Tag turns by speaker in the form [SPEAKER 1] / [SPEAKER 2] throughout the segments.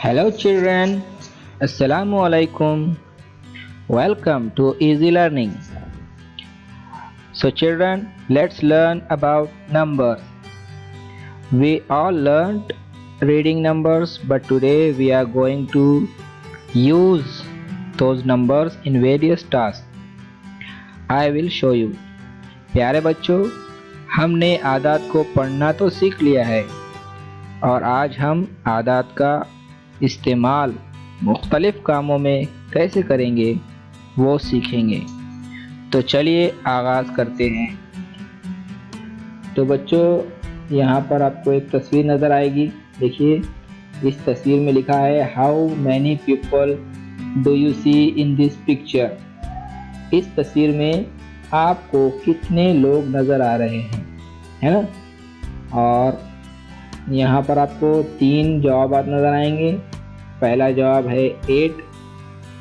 [SPEAKER 1] Hello children, Assalamu alaikum. Welcome to Easy Learning. So children, let's learn about numbers. We all learned reading numbers, but today we are going to use those numbers in various tasks. I will show you. प्यारे बच्चों, हमने आदात को पढ़ना तो सीख लिया है और आज हम आदात का इस्तेमाल मुख्तलिफ कामों में कैसे करेंगे वो सीखेंगे। तो चलिए आगाज़ करते हैं। तो बच्चों, यहाँ पर आपको एक तस्वीर नज़र आएगी। देखिए, इस तस्वीर में लिखा है how many people do you see in this picture. इस तस्वीर में आपको कितने लोग नज़र आ रहे हैं, है ना। और यहाँ पर आपको 3 जवाब नज़र आएंगे। पहला जवाब है 8,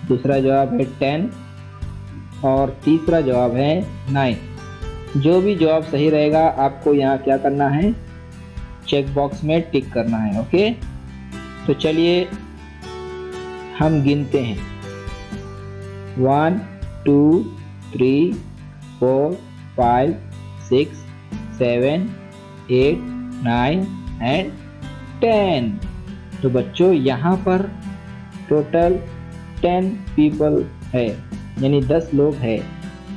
[SPEAKER 1] दूसरा जवाब है 10 और तीसरा जवाब है 9। जो भी जवाब सही रहेगा आपको यहाँ क्या करना है, चेक बॉक्स में टिक करना है। ओके, तो चलिए हम गिनते हैं। 1 2 3 4 5 6 7 8 9 एंड 10। तो बच्चों, यहाँ पर टोटल 10 पीपल है, यानी 10 लोग हैं।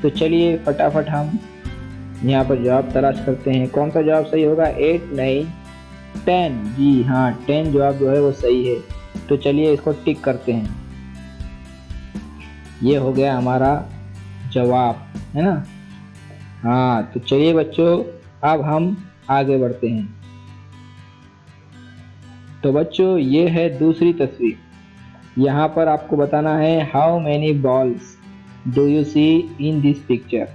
[SPEAKER 1] तो चलिए फटाफट हम यहाँ पर जवाब तलाश करते हैं। कौन सा जवाब सही होगा? 8 नहीं 10। जी हाँ, 10 जवाब जो है वो सही है। तो चलिए इसको टिक करते हैं। ये हो गया हमारा जवाब, है ना। हाँ, तो चलिए बच्चों, अब हम आगे बढ़ते हैं। तो बच्चों, ये है दूसरी तस्वीर। यहाँ पर आपको बताना है how many balls do you see in this picture.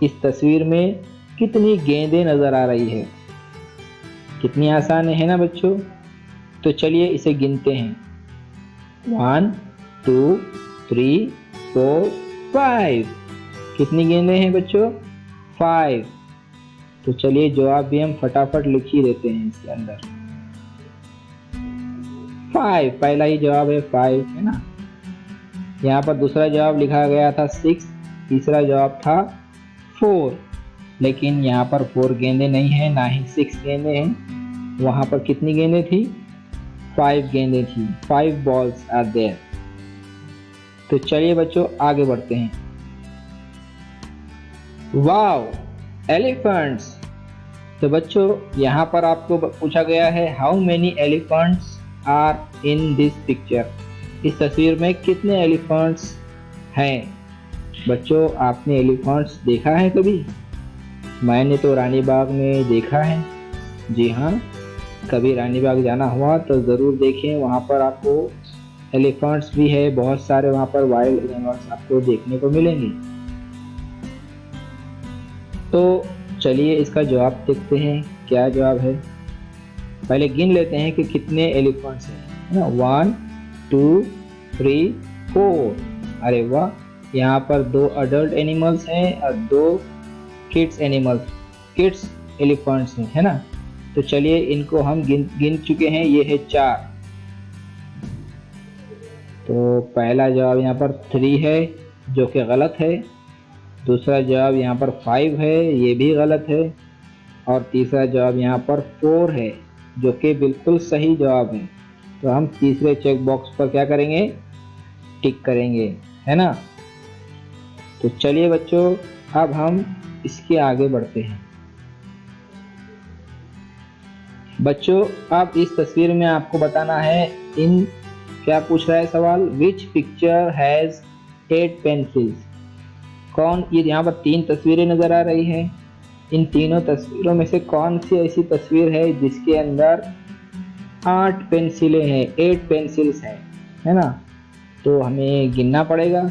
[SPEAKER 1] इस तस्वीर में कितनी गेंदें नज़र आ रही है। कितनी आसान है ना बच्चों। तो चलिए इसे गिनते हैं। 1 2 3 4 5। कितनी गेंदें हैं बच्चों? 5। तो चलिए जवाब भी हम फटाफट लिख ही देते हैं इसके अंदर। 5, पहला ही जवाब है 5, है ना। यहाँ पर दूसरा जवाब लिखा गया था 6, तीसरा जवाब था 4, लेकिन यहाँ पर 4 गेंदें नहीं है, ना ही 6 गेंदें हैं। वहाँ पर कितनी गेंदें थी? 5 गेंदें थी। 5 बॉल्स आर देयर। तो चलिए बच्चों आगे बढ़ते हैं। Wow, elephants. तो बच्चों, यहाँ पर आपको पूछा गया है how many elephants are in this picture. इस तस्वीर में कितने एलिफेंट्स हैं। बच्चों, आपने एलिफेंट्स देखा है कभी? मैंने तो रानी बाग में देखा है। जी हाँ, कभी रानी बाग जाना हुआ तो ज़रूर देखें। वहाँ पर आपको एलिफेंट्स भी है, बहुत सारे वहाँ पर वाइल्ड एनिमल्स आपको देखने को मिलेंगे। तो चलिए इसका जवाब देखते हैं क्या जवाब है। पहले गिन लेते हैं कि कितने एलिफेंट्स हैं, ना। 1 2 3 4। अरे वाह, यहाँ पर 2 अडल्ट एनिमल्स हैं और 2 किड्स एलिफेंट्स हैं, है ना। तो चलिए इनको हम गिन चुके हैं। ये है 4। तो पहला जवाब यहाँ पर 3 है, जो कि गलत है। दूसरा जवाब यहाँ पर 5 है, ये भी गलत है। और तीसरा जवाब यहाँ पर 4 है, जो कि बिल्कुल सही जवाब है। तो हम तीसरे चेक बॉक्स पर क्या करेंगे? टिक करेंगे, है ना। तो चलिए बच्चों, अब हम इसके आगे बढ़ते हैं। बच्चों, अब इस तस्वीर में आपको बताना है क्या पूछ रहा है सवाल, विच पिक्चर हैज़ 8 पेंसिल्स। ये यहाँ पर 3 तस्वीरें नज़र आ रही है। इन तीनों तस्वीरों में से कौन सी ऐसी तस्वीर है जिसके अंदर 8 पेंसिलें हैं, 8 पेंसिल्स हैं, है ना। तो हमें गिनना पड़ेगा,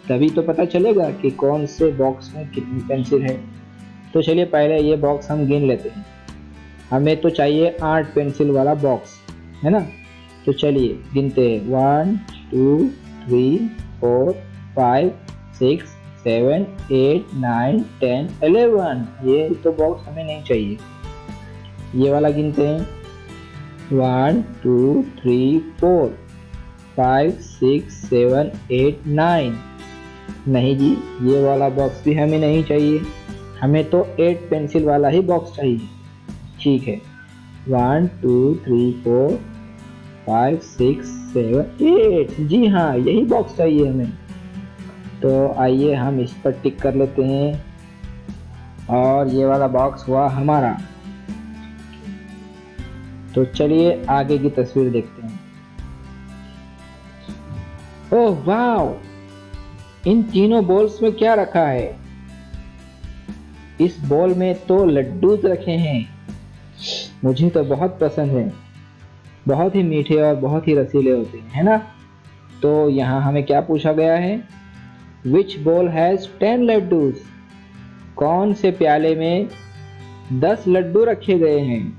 [SPEAKER 1] तभी तो पता चलेगा कि कौन से बॉक्स में कितनी पेंसिल है। तो चलिए पहले ये बॉक्स हम गिन लेते हैं। हमें तो चाहिए 8 पेंसिल वाला बॉक्स, है ना। तो चलिए गिनते हैं। 1 2 3 4 5 6 7 8 9 10 11। ये तो बॉक्स हमें नहीं चाहिए। ये वाला गिनते हैं। 1 2 3 4 5 6 7 8 9। नहीं जी, ये वाला बॉक्स भी हमें नहीं चाहिए, हमें तो 8 पेंसिल वाला ही बॉक्स चाहिए। ठीक है, 1 2 3 4 5 6 7 8। जी हाँ, यही बॉक्स चाहिए हमें। तो आइए हम इस पर टिक कर लेते हैं और ये वाला बॉक्स हुआ हमारा। तो चलिए आगे की तस्वीर देखते हैं। ओह वाव, इन तीनों बॉल्स में क्या रखा है? इस बॉल में तो लड्डूज रखे हैं। मुझे तो बहुत पसंद है, बहुत ही मीठे और बहुत ही रसीले होते हैं, है ना? तो यहाँ हमें क्या पूछा गया है? विच बॉल हैज 10 लड्डूज? कौन से प्याले में 10 लड्डू रखे गए हैं?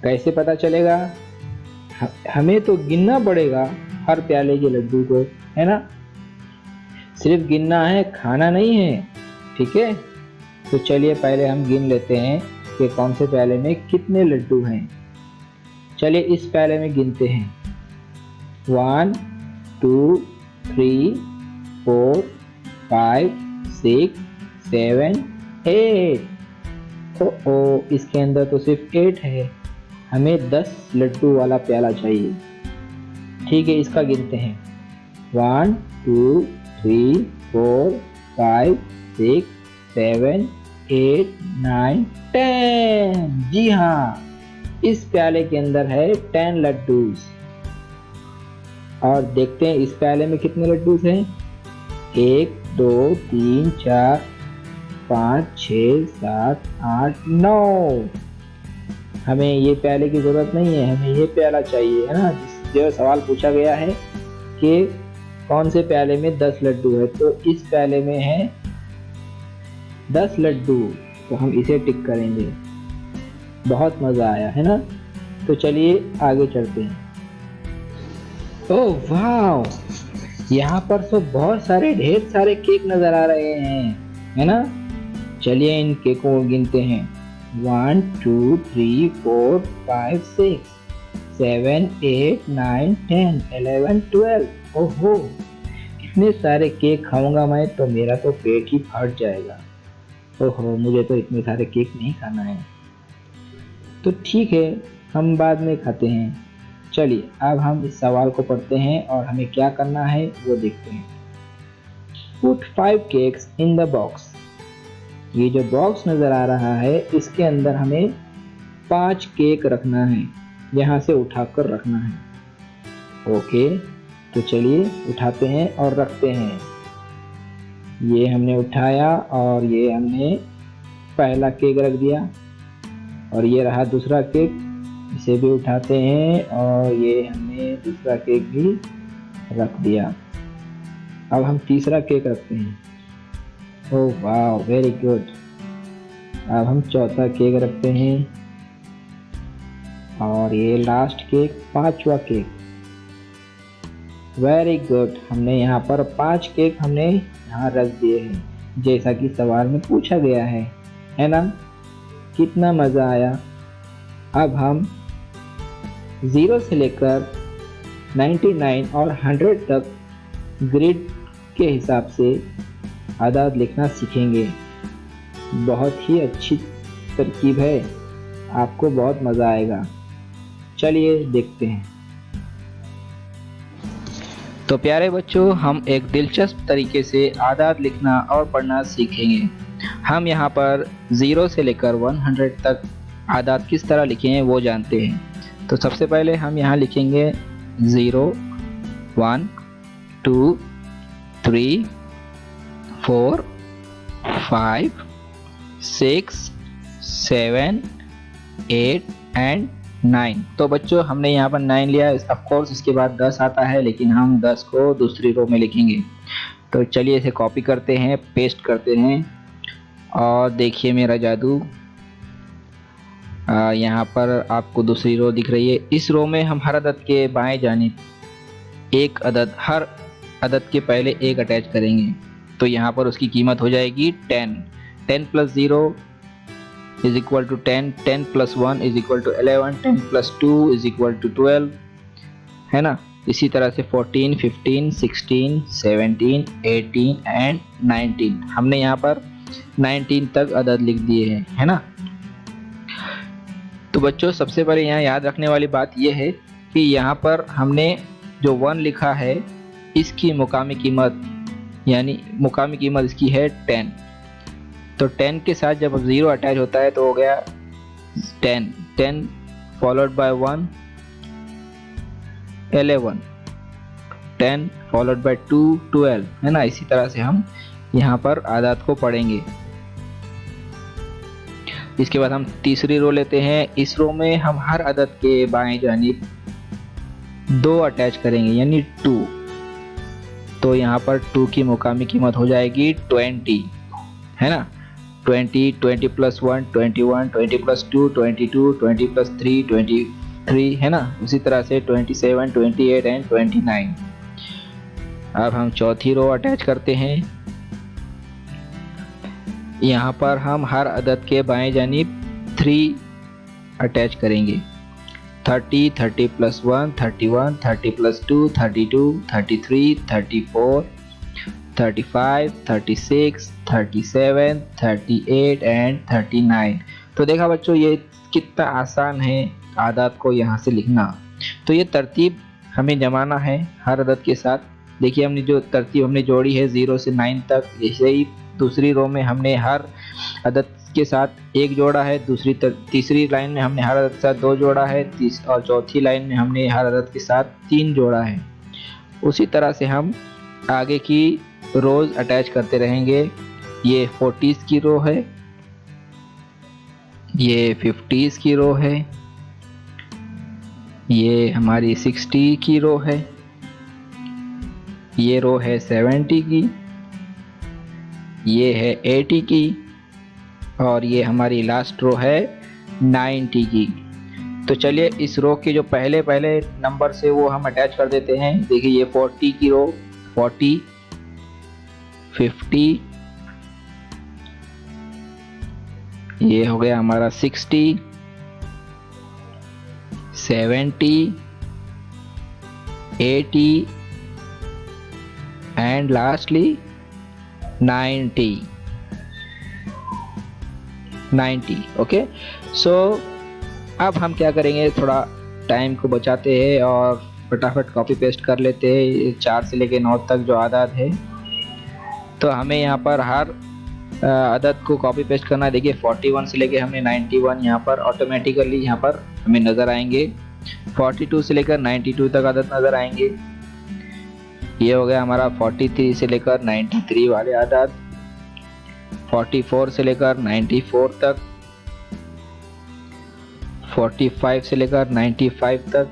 [SPEAKER 1] कैसे पता चलेगा? हमें तो गिनना पड़ेगा हर प्याले के लड्डू को, है ना? सिर्फ गिनना है, खाना नहीं है। ठीक है, तो चलिए पहले हम गिन लेते हैं कि कौन से प्याले में कितने लड्डू हैं। चलिए इस प्याले में गिनते हैं। 1 2 3 4 5 6 7 8। ओ इसके अंदर तो सिर्फ 8 है, हमें 10 लड्डू वाला प्याला चाहिए। ठीक है, इसका गिनते हैं। 1 2 3 4 5 6 7 8 9 10। जी हाँ, इस प्याले के अंदर है 10 लड्डूस। और देखते हैं इस प्याले में कितने लड्डूस हैं। 1 2 3 4 5 6 7 8 9। हमें ये प्याले की जरूरत नहीं है, हमें ये प्याला चाहिए, है ना? जो सवाल पूछा गया है कि कौन से प्याले में 10 लड्डू है, तो इस प्याले में है 10 लड्डू, तो हम इसे टिक करेंगे। बहुत मज़ा आया, है ना? तो चलिए आगे चलते हैं। ओह वाव, यहाँ पर तो बहुत सारे ढेर सारे केक नज़र आ रहे हैं, है ना? चलिए इन केकों को गिनते हैं। 1 2 3 4 5 6 7 8 9 10 11 12। ओहो, इतने सारे केक खाऊंगा मैं तो मेरा तो पेट ही फट जाएगा। ओहो, मुझे तो इतने सारे केक नहीं खाना है। तो ठीक है, हम बाद में खाते हैं। चलिए अब हम इस सवाल को पढ़ते हैं और हमें क्या करना है वो देखते हैं। Put 5 cakes in the box. ये जो बॉक्स नज़र आ रहा है इसके अंदर हमें 5 केक रखना है, यहाँ से उठाकर रखना है। ओके, तो चलिए उठाते हैं और रखते हैं। ये हमने उठाया और ये हमने पहला केक रख दिया, और ये रहा दूसरा केक, इसे भी उठाते हैं और ये हमने दूसरा केक भी रख दिया। अब हम तीसरा केक रखते हैं। ओह वाह, वेरी गुड। अब हम चौथा केक रखते हैं और ये लास्ट केक, 5वां केक। वेरी गुड, हमने यहाँ पर 5 केक हमने यहाँ रख दिए हैं जैसा कि सवाल में पूछा गया है ना? कितना मज़ा आया। अब हम 0 से लेकर 99 और 100 तक ग्रिड के हिसाब से आदाद लिखना सीखेंगे। बहुत ही अच्छी तरकीब है, आपको बहुत मज़ा आएगा। चलिए देखते हैं। तो प्यारे बच्चों, हम एक दिलचस्प तरीके से आदाद लिखना और पढ़ना सीखेंगे। हम यहाँ पर 0 से लेकर 100 तक आदाद किस तरह लिखे हैं वो जानते हैं। तो सबसे पहले हम यहाँ लिखेंगे 0 1 2 3 4 5 6 7 8 एंड 9। तो बच्चों हमने यहाँ पर 9 लिया। ऑफ कोर्स इसके बाद 10 आता है, लेकिन हम 10 को दूसरी रो में लिखेंगे। तो चलिए इसे कॉपी करते हैं, पेस्ट करते हैं और देखिए मेरा जादू। यहाँ पर आपको दूसरी रो दिख रही है। इस रो में हम हर अदद के बाएं जानिब एक अदद, हर अदद के पहले एक अटैच करेंगे। तो यहाँ पर उसकी कीमत हो जाएगी 10। 10 + 0 is equal to 10, 10 plus 1 is equal to 11, 10 प्लस 2 इज इक्वल टू 12, है ना। इसी तरह से 14, 15, 16, 17, 18 एंड 19, हमने यहाँ पर 19 तक अदद लिख दिए हैं, है ना। तो बच्चों सबसे पहले यहाँ याद रखने वाली बात यह है कि यहाँ पर हमने जो 1 लिखा है इसकी मुकामी कीमत, यानी मुकामी कीमत इसकी है 10। तो 10 के साथ जब 0 अटैच होता है तो हो गया 10, 10 फॉलोड बाय 1 11, 10 फॉलोड बाय 2 12, है ना। इसी तरह से हम यहाँ पर आदात को पढ़ेंगे। इसके बाद हम तीसरी रो लेते हैं। इस रो में हम हर अदद के बाएं जानिब 2 अटैच करेंगे यानी 2। तो यहाँ पर 2 की मुकामी कीमत हो जाएगी 20, है ना। 20, 20 प्लस 1 21, 20 प्लस 2 22, 20 प्लस 3 23, है ना। उसी तरह से 27, 28 एंड 29। अब हम चौथी रो अटैच करते हैं। यहाँ पर हम हर अदद के बाएं जानिब 3 अटैच करेंगे। 30, 30 प्लस 1 31, 30 प्लस 2 32, 33, 34, 35, 36, 37, 38 एंड 39। तो देखा बच्चों ये कितना आसान है आदात को यहाँ से लिखना। तो ये तरतीब हमें जमाना है हर अदद के साथ। देखिए हमने जो तरतीब हमने जोड़ी है 0 से 9 तक, ऐसे ही दूसरी रो में हमने हर अदद के साथ 1 जोड़ा है, तीसरी लाइन में हमने हर अदद के साथ 2 जोड़ा है, और चौथी लाइन में हमने हर अदद के साथ 3 जोड़ा है। उसी तरह से हम आगे की रोज अटैच करते रहेंगे। ये 40s की रो है, ये 50s की रो है, ये हमारी 60 की रो है, ये रो है 70 की, ये है 80 की, और ये हमारी लास्ट रो है 90 की। तो चलिए इस रो के जो पहले नंबर से वो हम अटैच कर देते हैं। देखिए ये 40 की रो, 40, 50, ये हो गया हमारा 60, 70, 80 एंड लास्टली 90। ओके। सो अब हम क्या करेंगे, थोड़ा टाइम को बचाते हैं और फटाफट कॉपी पेस्ट कर लेते हैं 4 से लेके 9 तक जो आदात है। तो हमें यहाँ पर हर अदद को कॉपी पेस्ट करना है। देखिए 41 से लेके हमने 91 यहाँ पर ऑटोमेटिकली यहाँ पर हमें नज़र आएंगे। 42 से लेकर 92 तक अदद नज़र आएंगे। ये हो गया हमारा 43 से लेकर 93 वाले आदात, 44 से लेकर 94 तक, 45 से लेकर 95 तक,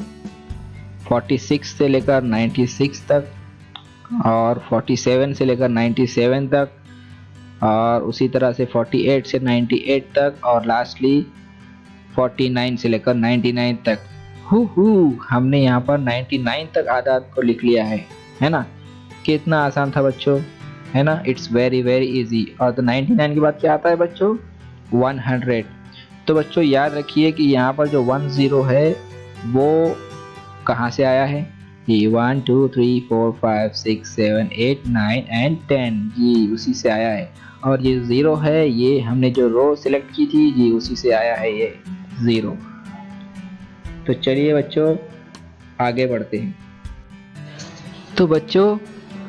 [SPEAKER 1] 46 से लेकर 96 तक, और 47 से लेकर 97 तक, और उसी तरह से 48 से 98 तक, और लास्टली 49 से लेकर 99 तक। हमने यहाँ पर 99 तक आदात को लिख लिया है ना। कितना आसान था बच्चों, है ना। It's very easy. और तो 99 के बाद क्या आता है बच्चों, 100। तो बच्चों याद रखिए कि यहाँ पर जो 10 है वो कहाँ से आया है, ये 1 2 3 4 5 6 7 8 9 एंड 10, जी उसी से आया है। और ये 0 है, ये हमने जो रो सिलेक्ट की थी जी उसी से आया है ये 0। तो चलिए बच्चों आगे बढ़ते हैं। तो बच्चों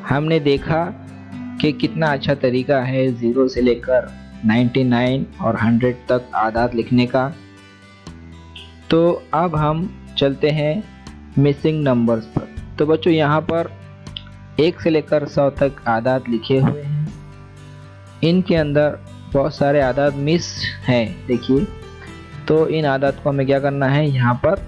[SPEAKER 1] हमने देखा कि कितना अच्छा तरीका है 0 से लेकर 99 और 100 तक आदात लिखने का। तो अब हम चलते हैं मिसिंग नंबर्स पर। तो बच्चों यहाँ पर 1 से लेकर 100 तक आदात लिखे हुए हैं। इनके अंदर बहुत सारे आदात मिस हैं, देखिए। तो इन आदात को हमें क्या करना है, यहाँ पर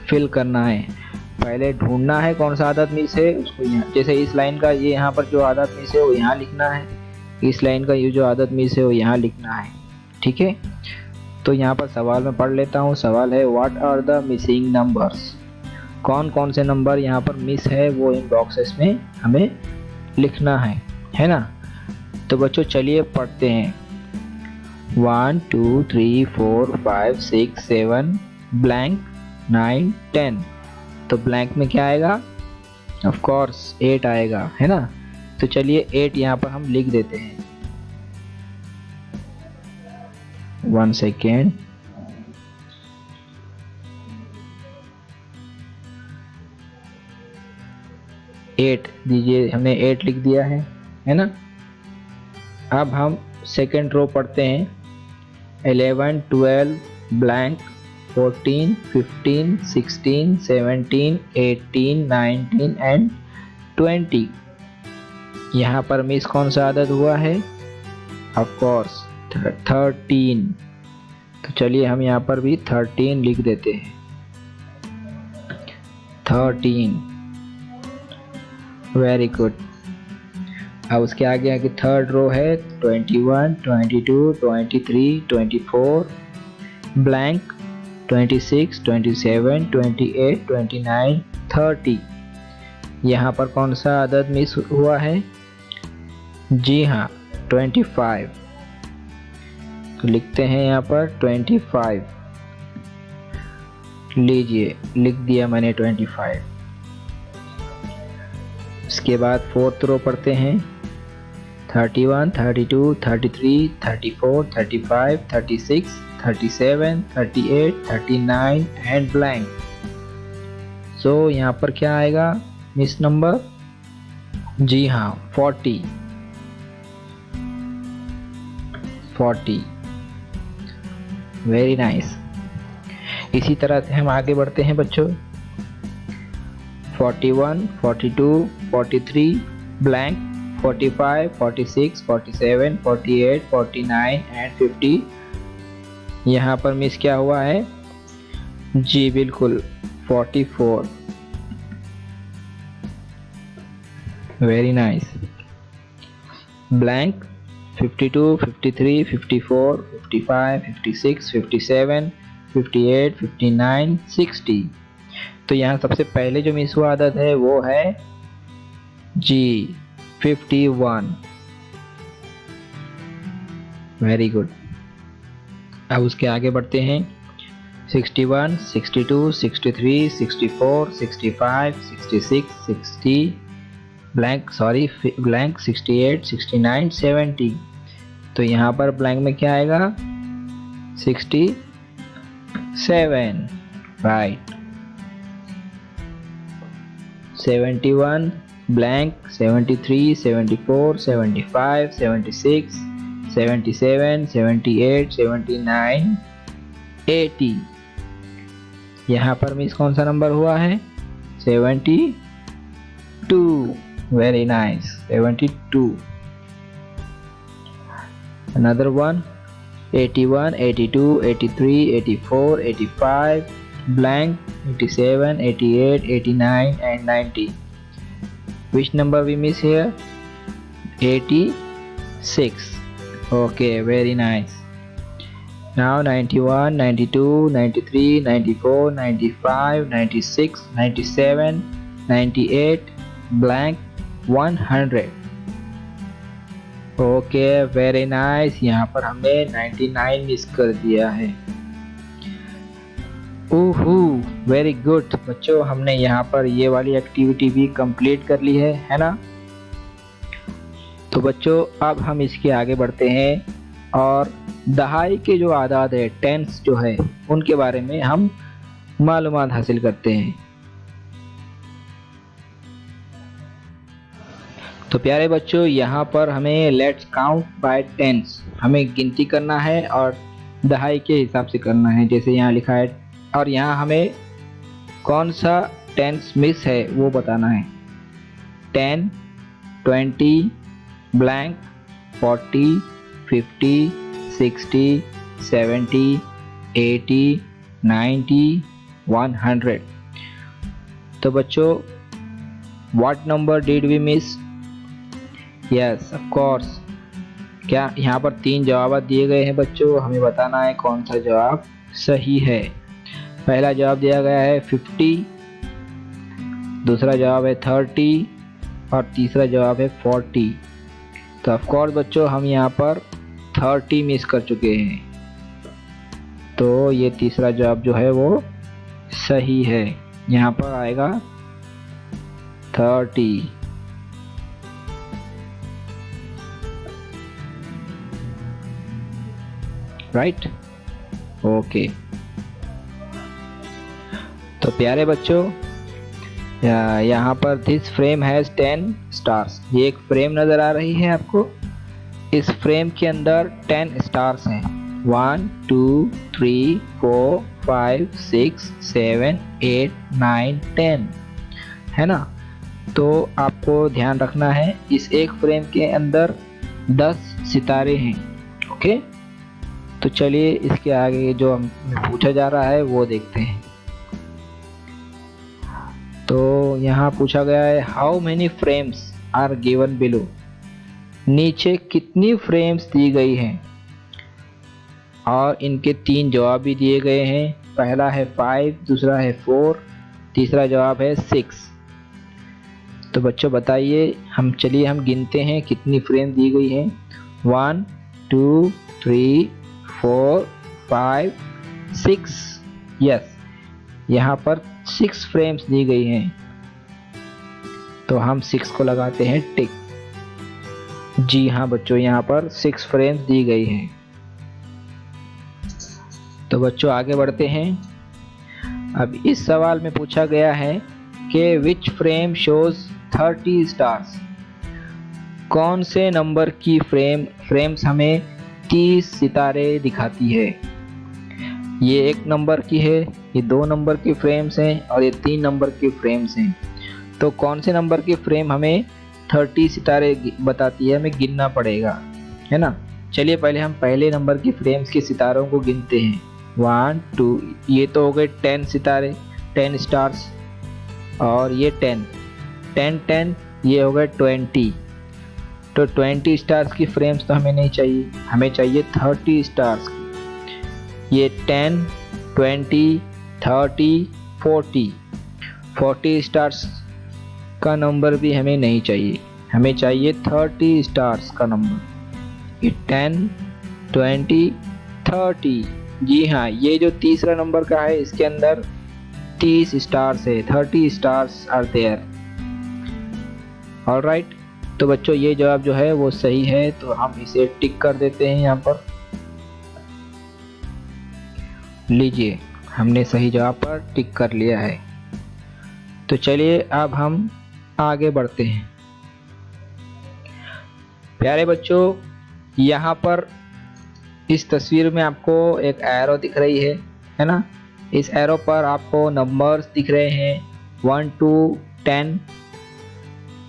[SPEAKER 1] फिल करना है। पहले ढूंढना है कौन सा आदत मिस है उसको, यहाँ जैसे इस लाइन का ये यहाँ पर जो आदत मिस है वो यहाँ लिखना है, इस लाइन का ये जो आदत मिस है वो यहाँ लिखना है, ठीक है। तो यहाँ पर सवाल में पढ़ लेता हूँ। सवाल है what are the missing numbers, कौन कौन से नंबर यहाँ पर मिस है वो इन बॉक्सेस में हमें लिखना है ना। तो बच्चों चलिए पढ़ते हैं। 1 2 3 4 5 6 7 ब्लैंक 9 10। तो ब्लैंक में क्या आएगा? ऑफ कोर्स 8 आएगा, है ना। तो चलिए 8 यहाँ पर हम लिख देते हैं। 1 सेकेंड। एट दीजिए, हमने 8 लिख दिया है ना। अब हम सेकेंड रो पढ़ते हैं। 11 12 ब्लैंक 14 15 16 17 18 19 एंड 20। यहाँ पर मिस कौन सा आदत हुआ है? Of course 13। तो चलिए हम यहाँ पर भी 13 लिख देते हैं। 13, वेरी गुड। अब उसके आगे की थर्ड रो है 21 22 23 24 ब्लैंक 26 27 28 29 30। यहाँ पर कौन सा अदद मिस हुआ है? जी हाँ, 25। तो लिखते हैं यहाँ पर 25। लीजिए, लिख दिया मैंने 25। इसके बाद फोर्थ रो पढ़ते हैं। 31 32 33 34 35 36 37 38 39 एंड ब्लैंक। सो यहाँ पर क्या आएगा मिस नंबर? जी हाँ, 40। Very nice. इसी तरह से हम आगे बढ़ते हैं बच्चों। 41 42 43 ब्लैंक 45 46 47 48 49 एंड 50। यहाँ पर मिस क्या हुआ है? जी बिल्कुल, 44। Very nice. ब्लैंक 52 53 54 55 56 57 58 59 60। तो यहाँ सबसे पहले जो मिस हुआ आदत है वो है जी 51। Very good. अब उसके आगे बढ़ते हैं। 61 62 63 64 65 66 60 ब्लैंक 68 69 70। तो यहाँ पर ब्लैंक में क्या आएगा? 67, राइट। 71 ब्लैंक 73 74 75 76 77 78 79 80। यहाँ पर मिस कौन सा नंबर हुआ है? 72। Very nice, 72। Another one, 81 82 83 84 85 blank 87 88 89 and 90. Which number we miss here? 86. Okay, very nice. Now 91 92 93 94 95 96 97 98 blank 100. Okay, very nice. यहाँ पर हमने 99 मिस कर दिया है। ओहो, वेरी गुड बच्चों, हमने यहाँ पर ये वाली एक्टिविटी भी कंप्लीट कर ली है ना। तो बच्चों अब हम इसके आगे बढ़ते हैं और दहाई के जो आदाद है, टेंस जो है, उनके बारे में हम मालूमात हासिल करते हैं। तो प्यारे बच्चों, यहाँ पर हमें लेट्स काउंट बाय टेंस, हमें गिनती करना है और दहाई के हिसाब से करना है, जैसे यहाँ लिखा है। और यहाँ हमें कौन सा टेंस मिस है वो बताना है। 10 20 ब्लैंक 40 50 60 70 80 90 100। तो बच्चों, what number did we miss? Yes, of course. क्या यहाँ पर 3 जवाब दिए गए हैं बच्चों, हमें बताना है कौन सा जवाब सही है। पहला जवाब दिया गया है 50, दूसरा जवाब है 30 और तीसरा जवाब है 40। तो ऑफ कोर्स बच्चों, हम यहाँ पर 30 मिस कर चुके हैं। तो ये तीसरा जवाब जो है वो सही है। यहाँ पर आएगा 30। Right, okay. तो प्यारे बच्चों, यहाँ पर दिस फ्रेम हैज 10 स्टार्स। ये एक फ्रेम नजर आ रही है आपको। इस फ्रेम के अंदर 10 स्टार्स हैं। 1 2 3 4 5 6 7 8 9 10, है ना। तो आपको ध्यान रखना है, इस एक फ्रेम के अंदर 10 सितारे हैं। ओके, तो चलिए इसके आगे जो हमें पूछा जा रहा है वो देखते हैं। तो यहाँ पूछा गया है how many frames are given below. नीचे कितनी फ्रेम्स दी गई हैं, और इनके 3 जवाब भी दिए गए हैं। पहला है 5, दूसरा है 4, तीसरा जवाब है 6। तो बच्चों बताइए, हम गिनते हैं कितनी फ्रेम दी गई हैं। 1 2 3 4 5 6। यस, यहाँ पर 6 फ्रेम्स दी गई हैं। तो हम 6 को लगाते हैं टिक। जी हाँ बच्चों, यहाँ पर 6 फ्रेम्स दी गई हैं। तो बच्चों आगे बढ़ते हैं। अब इस सवाल में पूछा गया है कि विच फ्रेम शोज 30 स्टार्स। कौन से नंबर की फ्रेम्स हमें 30 सितारे दिखाती है। ये 1 नंबर की है, ये 2 नंबर की फ्रेम्स हैं, और ये 3 नंबर की फ्रेम्स हैं। तो कौन से नंबर की फ्रेम हमें 30 सितारे बताती है, हमें गिनना पड़ेगा, है ना। चलिए पहले हम पहले नंबर की फ्रेम्स के सितारों को गिनते हैं। 1 2, ये तो हो गए 10 सितारे, 10 स्टार्स। और ये 10 10 10, ये हो गए 20। तो 20 स्टार्स की फ्रेम्स तो हमें नहीं चाहिए, हमें चाहिए 30 स्टार्स की। ये 10 20 30 40, 40 स्टार्स का नंबर भी हमें नहीं चाहिए, हमें चाहिए 30 स्टार्स का नंबर। ये 10 20 30। जी हाँ, ये जो तीसरा नंबर का है इसके अंदर 30 स्टार्स है, 30 स्टार्स आर देयर। ऑलराइट, तो बच्चों ये जवाब जो है वो सही है, तो हम इसे टिक कर देते हैं यहाँ पर। लीजिए, हमने सही जवाब पर टिक कर लिया है। तो चलिए अब हम आगे बढ़ते हैं। प्यारे बच्चों, यहाँ पर इस तस्वीर में आपको एक एरो दिख रही है ना। इस एरो पर आपको नंबर्स दिख रहे हैं 1 2 10।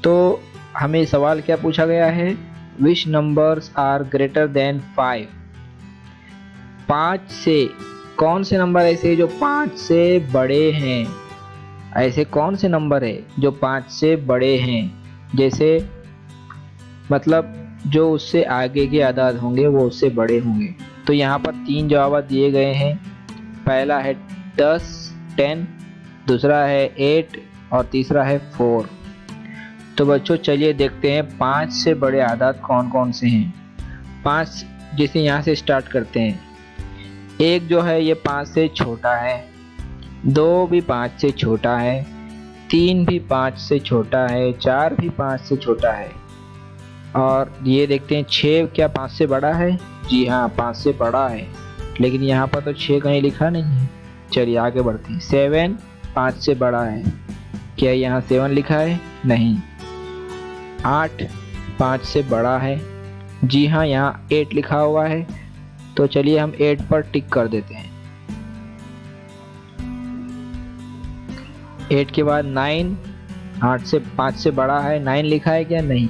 [SPEAKER 1] तो हमें सवाल क्या पूछा गया है, विच नंबर्स आर ग्रेटर देन 5। 5 से कौन से नंबर ऐसे जो 5 से बड़े हैं। ऐसे कौन से नंबर है जो 5 से बड़े हैं, जैसे मतलब जो उससे आगे के अदाद होंगे वो उससे बड़े होंगे। तो यहाँ पर 3 जवाब दिए गए हैं। पहला है 10 10, दूसरा है 8 और तीसरा है 4। तो बच्चों चलिए देखते हैं 5 से बड़े आदाद कौन कौन से हैं। 5 जैसे यहाँ से स्टार्ट करते हैं। 1 जो है ये 5 से छोटा है, 2 भी 5 से छोटा है, 3 भी 5 से छोटा है, 4 भी 5 से छोटा है, और ये देखते हैं 6 क्या 5 से बड़ा है। जी हाँ, 5 से बड़ा है, लेकिन यहाँ पर तो 6 कहीं लिखा नहीं है। चलिए आगे बढ़ते हैं। 7 5 से बड़ा है, क्या यहाँ 7 लिखा है? नहीं। 8 5 से बड़ा है, जी हाँ यहाँ 8 लिखा हुआ है। तो चलिए हम 8 पर टिक कर देते हैं। 8 के बाद 9, 8 से 5 से बड़ा है, 9 लिखा है क्या? नहीं।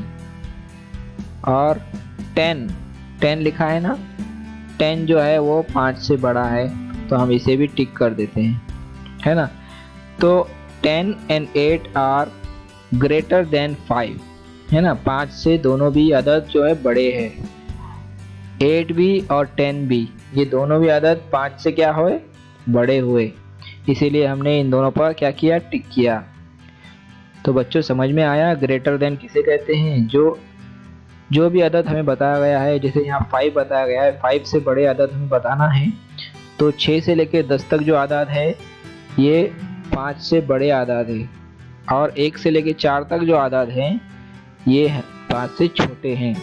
[SPEAKER 1] और 10 लिखा है ना, 10 जो है वो 5 से बड़ा है, तो हम इसे भी टिक कर देते हैं, है ना। तो 10 and 8 आर ग्रेटर देन 5, है ना। 5 से दोनों भी अदद जो है बड़े हैं, 8 भी और 10 भी, ये दोनों भी अदद 5 से क्या हुए? बड़े हुए। इसीलिए हमने इन दोनों पर क्या किया? टिक किया। तो बच्चों समझ में आया ग्रेटर देन किसे कहते हैं? जो भी अदद हमें बताया गया है, जैसे यहाँ 5 बताया गया है, 5 से बड़े अदद हमें बताना है, तो 6 से लेकर 10 तक जो आदाद है ये 5 से बड़े आदाद है, और 1 से लेकर 4 तक जो आदाद हैं ये 5 से छोटे हैं।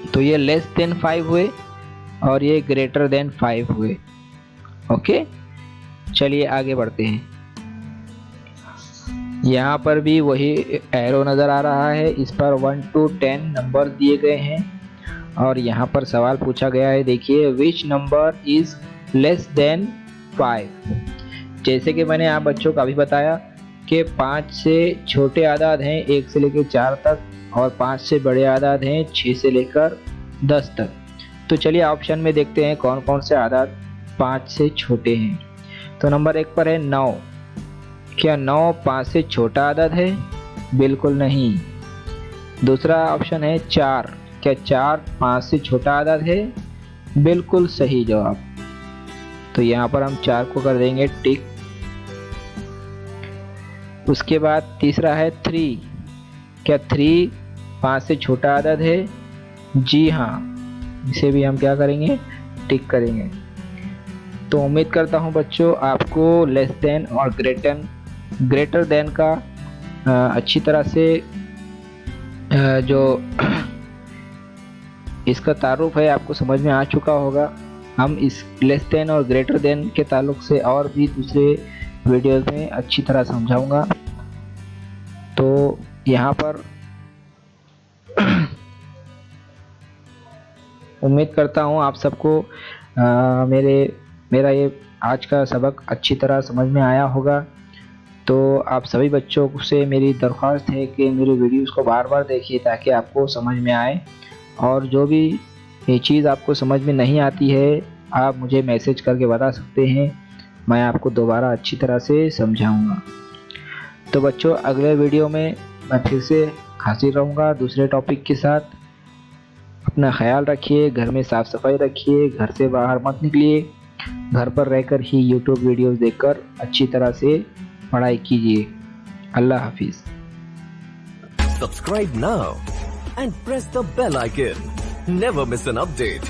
[SPEAKER 1] तो ये लेस देन 5 हुए और ये ग्रेटर देन 5 हुए। ओके, चलिए आगे बढ़ते हैं। यहाँ पर भी वही एरो नज़र आ रहा है, इस पर 1 to 10 नंबर दिए गए हैं और यहाँ पर सवाल पूछा गया है, देखिए which number is less than 5। जैसे कि मैंने आप बच्चों को अभी बताया कि 5 से छोटे आदाद हैं 1 से लेकर 4 तक, और 5 से बड़े आदाद हैं 6 से लेकर 10 तक। तो चलिए ऑप्शन में देखते हैं कौन कौन से आदाद 5 से छोटे हैं। तो नंबर 1 पर है 9। क्या 9 5 से छोटा आदद है? बिल्कुल नहीं। दूसरा ऑप्शन है 4। क्या 4 5 से छोटा आदद है? बिल्कुल सही जवाब। तो यहाँ पर हम 4 को कर देंगे टिक। उसके बाद तीसरा है 3। क्या 3 5 से छोटा आदद है? जी हाँ, इसे भी हम क्या करेंगे, टिक करेंगे। तो उम्मीद करता हूँ बच्चों आपको लेस देन और ग्रेटर देन का अच्छी तरह से जो इसका तारुफ है आपको समझ में आ चुका होगा। हम इस लेस देन और ग्रेटर देन के ताल्लुक से और भी दूसरे वीडियोस में अच्छी तरह समझाऊंगा। तो यहाँ पर उम्मीद करता हूँ आप सबको मेरा ये आज का सबक अच्छी तरह समझ में आया होगा। तो आप सभी बच्चों से मेरी दरख्वास्त है कि मेरे वीडियोस को बार बार देखिए ताकि आपको समझ में आए, और जो भी ये चीज़ आपको समझ में नहीं आती है आप मुझे मैसेज करके बता सकते हैं, मैं आपको दोबारा अच्छी तरह से समझाऊंगा। तो बच्चों अगले वीडियो में मैं फिर से हाजिर रहूँगा दूसरे टॉपिक के साथ। अपना ख्याल रखिए, घर में साफ़ सफाई रखिए, घर से बाहर मत निकलिए, घर पर रहकर ही यूट्यूब वीडियोस देखकर अच्छी तरह से पढ़ाई कीजिए। अल्लाह हाफिज़।
[SPEAKER 2] Subscribe now and press the bell icon. Never miss an update.